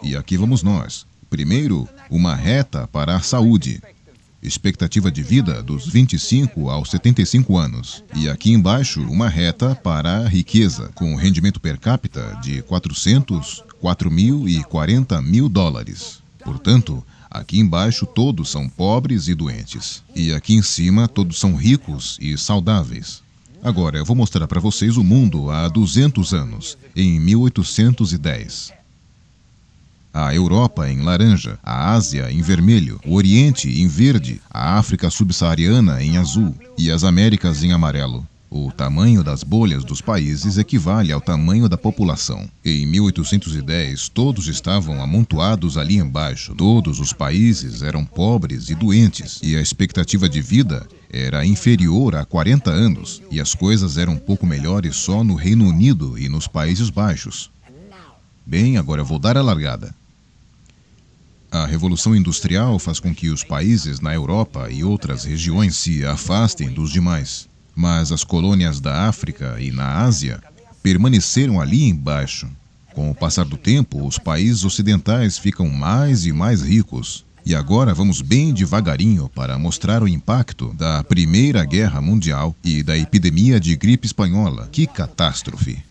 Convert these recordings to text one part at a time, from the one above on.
E aqui vamos nós. Primeiro, uma reta para a saúde. Expectativa de vida dos 25 aos 75 anos. E aqui embaixo, uma reta para a riqueza, com rendimento per capita de 400, 4.000 e 40.000 dólares. Portanto, aqui embaixo todos são pobres e doentes. E aqui em cima todos são ricos e saudáveis. Agora eu vou mostrar para vocês o mundo há 200 anos, em 1810. A Europa em laranja, a Ásia em vermelho, o Oriente em verde, a África subsaariana em azul e as Américas em amarelo. O tamanho das bolhas dos países equivale ao tamanho da população. Em 1810, todos estavam amontoados ali embaixo. Todos os países eram pobres e doentes, e a expectativa de vida era inferior a 40 anos, e as coisas eram um pouco melhores só no Reino Unido e nos Países Baixos. Bem, agora eu vou dar a largada. A Revolução Industrial faz com que os países na Europa e outras regiões se afastem dos demais. Mas as colônias da África e na Ásia permaneceram ali embaixo. Com o passar do tempo, os países ocidentais ficam mais e mais ricos. E agora vamos bem devagarinho para mostrar o impacto da Primeira Guerra Mundial e da epidemia de gripe espanhola. Que catástrofe!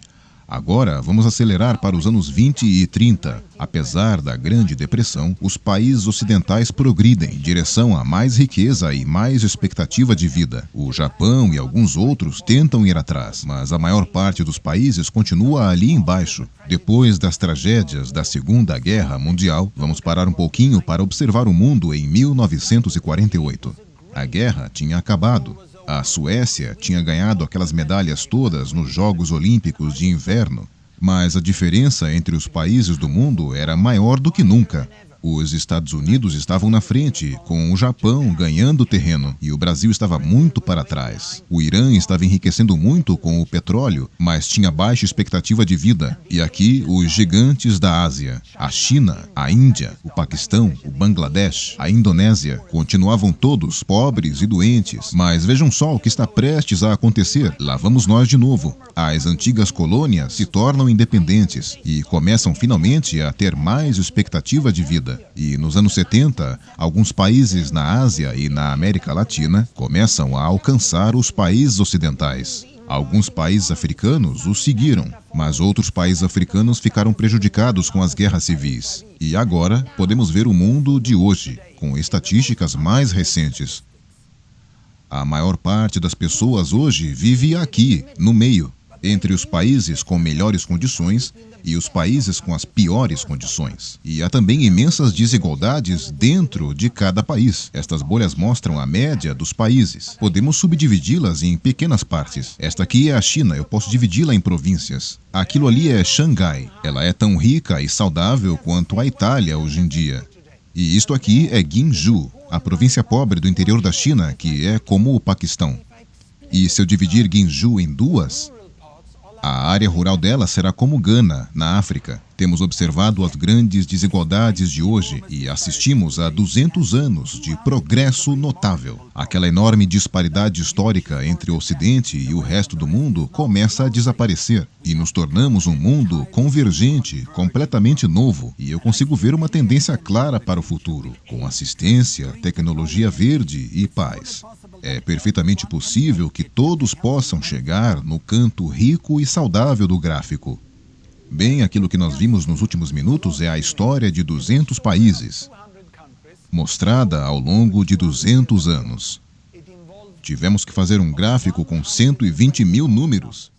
Agora, vamos acelerar para os anos 20 e 30. Apesar da Grande Depressão, os países ocidentais progridem em direção a mais riqueza e mais expectativa de vida. O Japão e alguns outros tentam ir atrás, mas a maior parte dos países continua ali embaixo. Depois das tragédias da Segunda Guerra Mundial, vamos parar um pouquinho para observar o mundo em 1948. A guerra tinha acabado. A Suécia tinha ganhado aquelas medalhas todas nos Jogos Olímpicos de Inverno, mas a diferença entre os países do mundo era maior do que nunca. Os Estados Unidos estavam na frente, com o Japão ganhando terreno, e o Brasil estava muito para trás. O Irã estava enriquecendo muito com o petróleo, mas tinha baixa expectativa de vida. E aqui, os gigantes da Ásia, a China, a Índia, o Paquistão, o Bangladesh, a Indonésia, continuavam todos pobres e doentes. Mas vejam só o que está prestes a acontecer. Lá vamos nós de novo. As antigas colônias se tornam independentes e começam finalmente a ter mais expectativa de vida. E nos anos 70, alguns países na Ásia e na América Latina começam a alcançar os países ocidentais. Alguns países africanos os seguiram, mas outros países africanos ficaram prejudicados com as guerras civis. E agora podemos ver o mundo de hoje, com estatísticas mais recentes. A maior parte das pessoas hoje vive aqui, no meio, entre os países com melhores condições e os países com as piores condições. E há também imensas desigualdades dentro de cada país. Estas bolhas mostram a média dos países. Podemos subdividi-las em pequenas partes. Esta aqui é a China, eu posso dividi-la em províncias. Aquilo ali é Xangai. Ela é tão rica e saudável quanto a Itália hoje em dia. E isto aqui é Guinju, a província pobre do interior da China, que é como o Paquistão. E se eu dividir Guinju em duas, a área rural dela será como Gana, na África. Temos observado as grandes desigualdades de hoje e assistimos a 200 anos de progresso notável. Aquela enorme disparidade histórica entre o Ocidente e o resto do mundo começa a desaparecer e nos tornamos um mundo convergente, completamente novo. E eu consigo ver uma tendência clara para o futuro, com assistência, tecnologia verde e paz. É perfeitamente possível que todos possam chegar no canto rico e saudável do gráfico. Bem, aquilo que nós vimos nos últimos minutos é a história de 200 países, mostrada ao longo de 200 anos. Tivemos que fazer um gráfico com 120 mil números.